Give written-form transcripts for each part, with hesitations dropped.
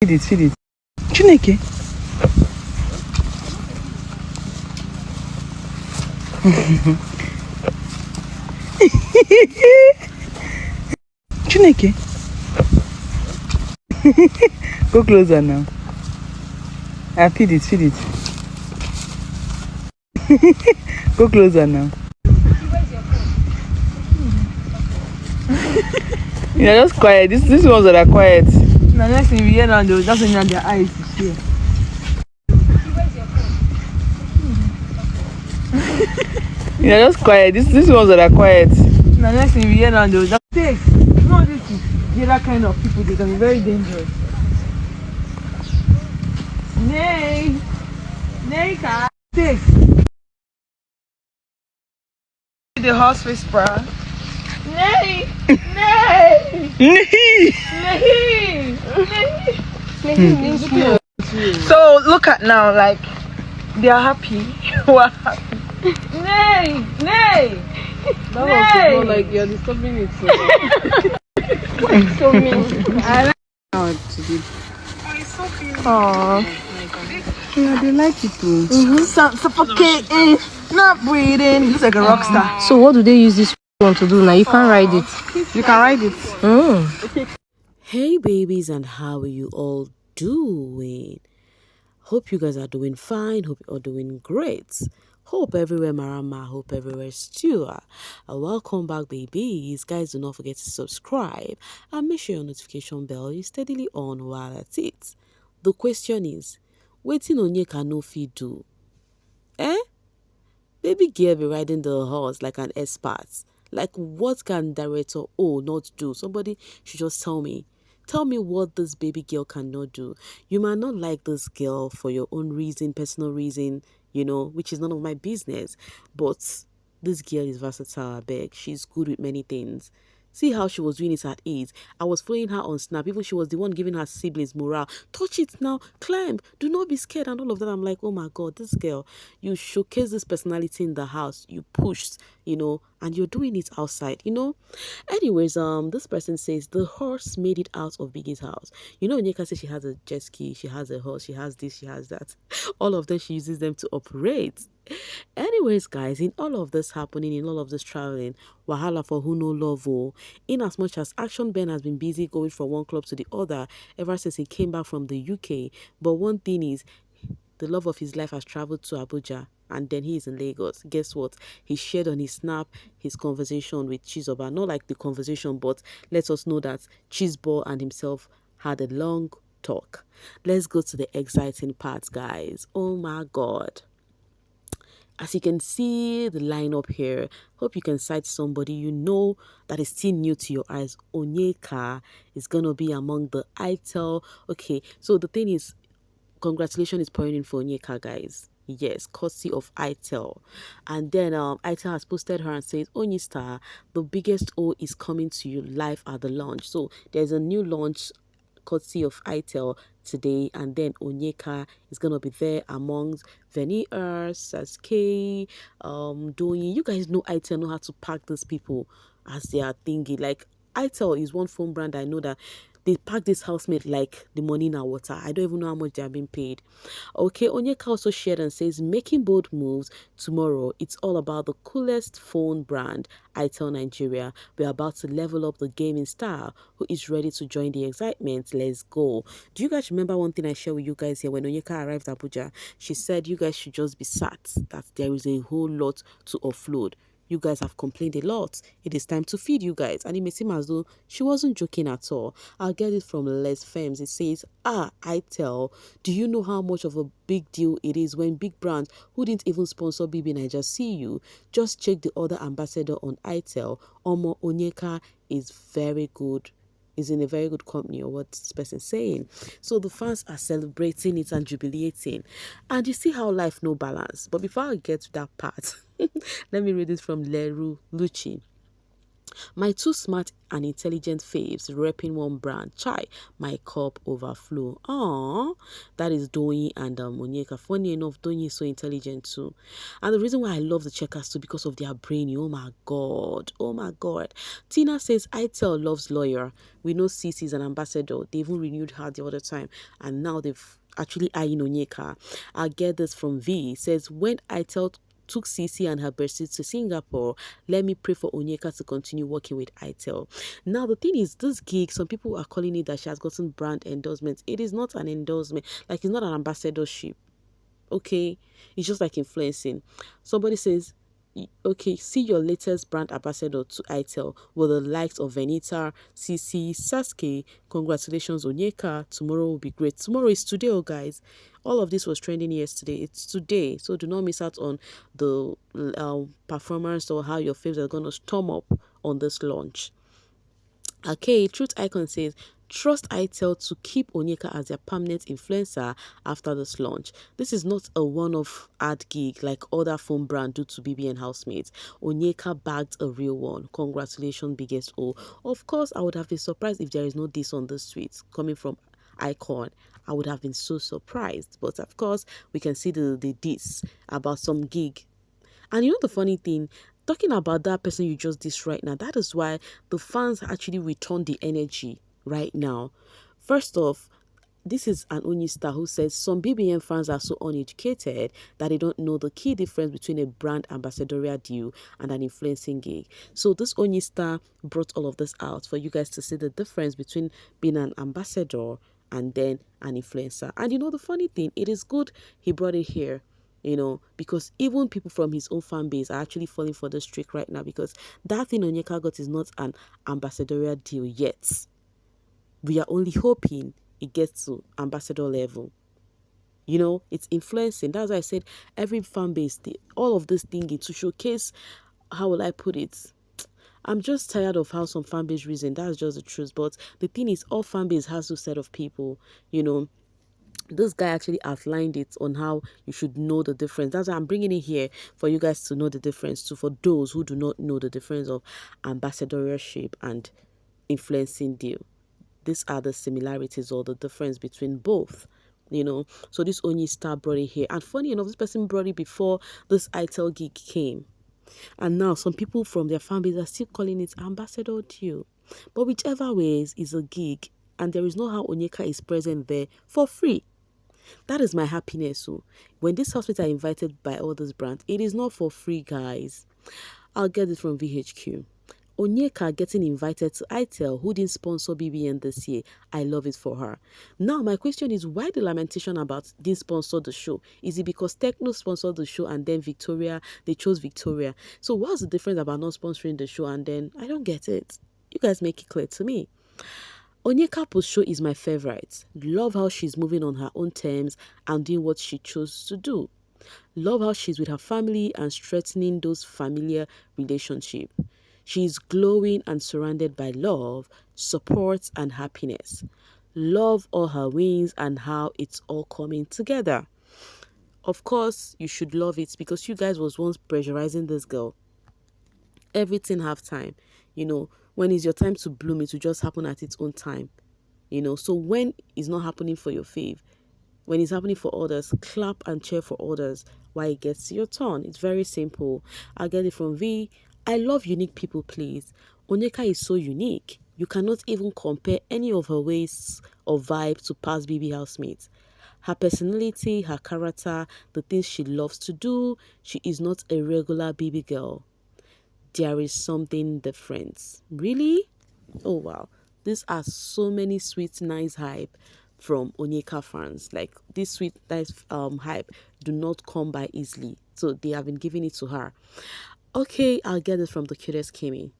Feed it. Chineke. Chineke. Go closer now. Feed it. Go closer now. You're just quiet. These ones that are quiet. The next thing we hear now, they'll just in their eyes to see. You're just quiet. These ones that are quiet. The next thing we hear now, they'll just take. No, this is the other kind of people. They can be very dangerous. Onyeka, take. The horse whisperer. Nay. So look at now, like they are happy. We're happy. Nay. That was more like you're disturbing it. So mean. I like How to do. Aww. Yeah, they like it too. Suffocating, not breathing. He looks like a rock star. So what do they use this one to do now? You can't ride it. You can ride it. Hey babies, and how are you all doing? Hope you guys are doing fine. Hope you're all doing great. Hope everywhere marama, hope everywhere stew. Welcome back babies. Guys, do not forget to subscribe and make sure your notification bell is steadily on while at it. The question is, wetin Onyeka no fit do? Baby girl be riding the horse like an expert. Like, what can director O not do? Somebody should just tell me. Tell me what this baby girl cannot do. You might not like this girl for your own reason, personal reason, which is none of my business. But this girl is versatile, I beg. She's good with many things. See how she was doing it at ease. I was following her on Snap. Even she was the one giving her siblings morale. Touch it now. Climb. Do not be scared and all of that. I'm like, oh my God, this girl, you showcase this personality in the house. You pushed, and you're doing it outside, Anyways, this person says the horse made it out of Biggie's house. Onyeka says she has a jet ski, she has a horse, she has this, she has that. All of them, she uses them to operate. Anyways, guys, in all of this happening, in all of this traveling, wahala for who no love, in as much as Action Ben has been busy going from one club to the other ever since he came back from the UK. But one thing is, the love of his life has traveled to Abuja, and then he is in Lagos. Guess what? He shared on his Snap his conversation with Chizoba. Not like the conversation, but let us know that Chizbo and himself had a long talk. Let's go to the exciting part, guys. Oh my God. As you can see the lineup here, hope you can cite somebody that is still new to your eyes. Onyeka is going to be among the Itel. Okay, so the thing is, congratulations is pouring in for Onyeka, guys. Yes, courtesy of Itel. And then Itel has posted her and says, Onyesta, the biggest O is coming to you live at the launch. So there's a new launch courtesy of Itel today, and then Onyeka is gonna be there amongst Veni Sasuke, Doyin. You guys know Itel know how to pack these people as they are thingy. Like, Itel is one phone brand I know that they pack this housemate like the money in our water. I don't even know how much they are being paid. Okay, Onyeka also shared and says, making bold moves tomorrow. It's all about the coolest phone brand, Itel Nigeria. We're about to level up the gaming star. Who is ready to join the excitement? Let's go. Do you guys remember one thing I shared with you guys here when Onyeka arrived at Abuja? She said you guys should just be sat, that there is a whole lot to offload. You guys have complained a lot. It is time to feed you guys. And it may seem as though she wasn't joking at all. I'll get it from Les Femmes. It says, Itel, do you know how much of a big deal it is when big brands who didn't even sponsor bbnaija see you? Just check the other ambassador on Itel. Omo Onyeka is very good. Is in a very good company, or what this person is saying. So the fans are celebrating it and jubilating. And you see how life no balance. But before I get to that part, let me read this from Leru Lucci. My two smart and intelligent faves repping one brand. Chai, my cup overflow. Aww, that is Doyin and Onyeka. Funny enough, Doyin is so intelligent too. And the reason why I love the Chekas too because of their brainy. Oh my god. Oh my god. Tina says Itel loves lawyer. We know CC is an ambassador. They even renewed her the other time. And now they've actually eyeing Onyeka. I get this from V. It says when Itel took CC and her besties to Singapore, let me pray for Onyeka to continue working with Itel. Now, the thing is, this gig, some people are calling it that she has gotten brand endorsements. It is not an endorsement. Like, it's not an ambassadorship. Okay? It's just like influencing. Somebody says, okay, see your latest brand ambassador to Itel with the likes of Venita, CC, Sasuke. Congratulations, Onyeka. Tomorrow will be great. Tomorrow is today, oh guys. All of this was trending yesterday. It's today. So do not miss out on the performance or how your faves are going to storm up on this launch. Okay, Truth Icon says, trust Itel to keep Onyeka as their permanent influencer after this launch. This is not a one-off ad gig like other phone brand do to BBN housemates. Onyeka bagged a real one. Congratulations, biggest O. Of course, I would have been surprised if there is no diss on this tweet coming from Icon. I would have been so surprised. But of course, we can see the diss about some gig. And you know the funny thing, talking about that person you just dissed right now, that is why the fans actually return the energy right now. First off, this is an Onyista who says some BBN fans are so uneducated that they don't know the key difference between a brand ambassadorial deal and an influencing gig. So this Onyista brought all of this out for you guys to see the difference between being an ambassador and then an influencer. And you know the funny thing, it is good he brought it here, you know, because even people from his own fan base are actually falling for this trick right now, because that thing Onyeka got is not an ambassadorial deal yet. We are only hoping it gets to ambassador level. You know, it's influencing. That's why I said every fan base, all of this thinking to showcase, how will I put it? I'm just tired of how some fan base reason. That's just the truth. But the thing is, all fan base has to set of people, you know. This guy actually outlined it on how you should know the difference. That's why I'm bringing it here for you guys to know the difference too, for those who do not know the difference of ambassadorship and influencing deal. These are the similarities or the difference between both, you know. So this Onyi star brought it here, and funny enough, this person brought it before this Itel gig came, and now some people from their fan base are still calling it ambassador deal. But whichever ways is a gig, and there is no how Onyeka is present there for free. That is my happiness. So when these hospitals are invited by all these brands, it is not for free, guys. I'll get it from VHQ. Onyeka getting invited to Itel, who didn't sponsor BBN this year. I love it for her. Now, my question is, why the lamentation about didn't sponsor the show? Is it because Techno sponsored the show and then Victoria, they chose Victoria? So what's the difference about not sponsoring the show and then, I don't get it. You guys make it clear to me. Onyeka post show is my favorite. Love how she's moving on her own terms and doing what she chose to do. Love how she's with her family and strengthening those familiar relationships. She's glowing and surrounded by love, support, and happiness. Love all her wins and how it's all coming together. Of course, you should love it because you guys was once pressurizing this girl. Everything have time, you know. When it's your time to bloom, it will just happen at its own time, you know. So when it's not happening for your fave, when it's happening for others, clap and cheer for others while it gets to your turn. It's very simple. I'll get it from V. I love unique people, please. Onyeka is so unique. You cannot even compare any of her ways or vibe to past BB housemates. Her personality, her character, the things she loves to do, she is not a regular BB girl. There is something different. Really? Oh wow. These are so many sweet, nice hype from Onyeka fans. Like this sweet, nice hype do not come by easily. So they have been giving it to her. Okay, I'll get it from the cutest Kimmy.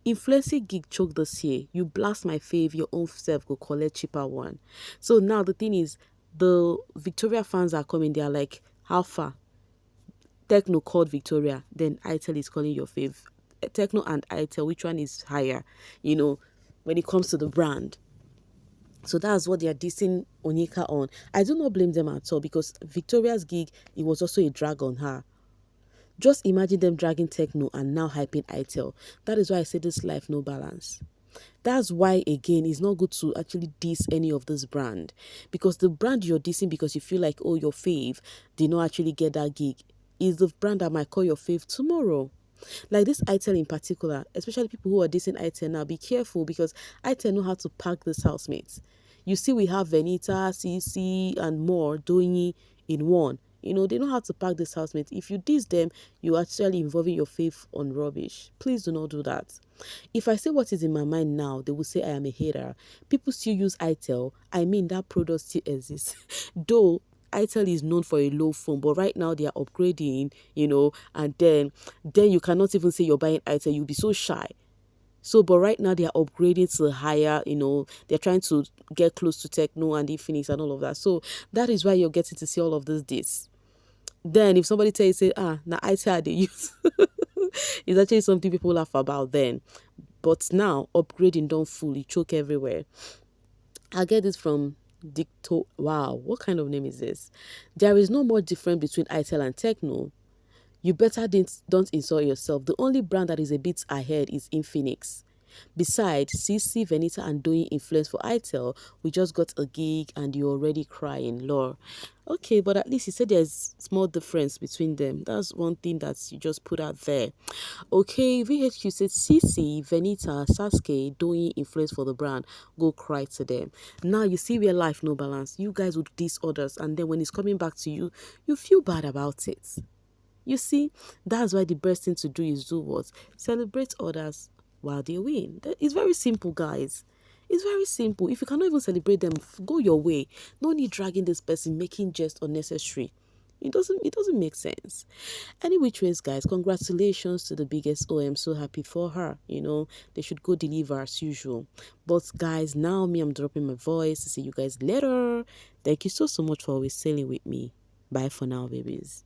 Influencing gig choke this year. You blast my fave, your own self go collect cheaper one. So now the thing is, the Victoria fans are coming. They are like, how far? Techno called Victoria, then Itel is calling your fave. Techno and Itel, which one is higher, you know, when it comes to the brand? So that's what they are dissing Onyeka on. I do not blame them at all because Victoria's gig, it was also a drag on her. Just imagine them dragging techno and now hyping Itel. That is why I say this life no balance. That's why again it's not good to actually diss any of this brand, because the brand you're dissing because you feel like, oh, your fave did not actually get that gig is the brand that might call your fave tomorrow. Like this Itel in particular, especially people who are dissing Itel now, be careful because Itel know how to pack this housemates. You see, we have Venita, CC, and more Doyin in one. They know how to pack this housemates. If you diss them, you're actually involving your faith on rubbish. Please do not do that. If I say what is in my mind now, they will say I am a hater. People still use Itel. I mean, that product still exists. Though Itel is known for a low phone, but right now they are upgrading, and then you cannot even say you're buying Itel. You'll be so shy. So, but right now they are upgrading to higher, they're trying to get close to Techno and Infinix and all of that. So that is why you're getting to see all of this. Then if somebody tells you, say, now Itel they use, it's actually something people laugh about then. But now upgrading don't fully choke everywhere. I get this from Dicto. Wow, what kind of name is this? There is no more difference between Itel and Techno. You better don't insult yourself. The only brand that is a bit ahead is Infinix. Besides, CC, Venita, and Doyin influence for Itel, we just got a gig and you're already crying, lore. Okay, but at least you said there's small difference between them. That's one thing that you just put out there. Okay, VHQ said CC, Venita, Sasuke, Doyin influence for the brand. Go cry to them. Now you see where life no balance. You guys would diss others, and then when it's coming back to you, you feel bad about it. You see, that's why the best thing to do is do what? Celebrate others while they win. It's very simple, guys. It's very simple. If you cannot even celebrate them, go your way. No need dragging this person, making just unnecessary. It doesn't make sense. Any which ways, guys, congratulations to the biggest O. I'm so happy for her. They should go deliver as usual. But guys, now I'm dropping my voice to see you guys later. Thank you so much for always sailing with me. Bye for now, babies.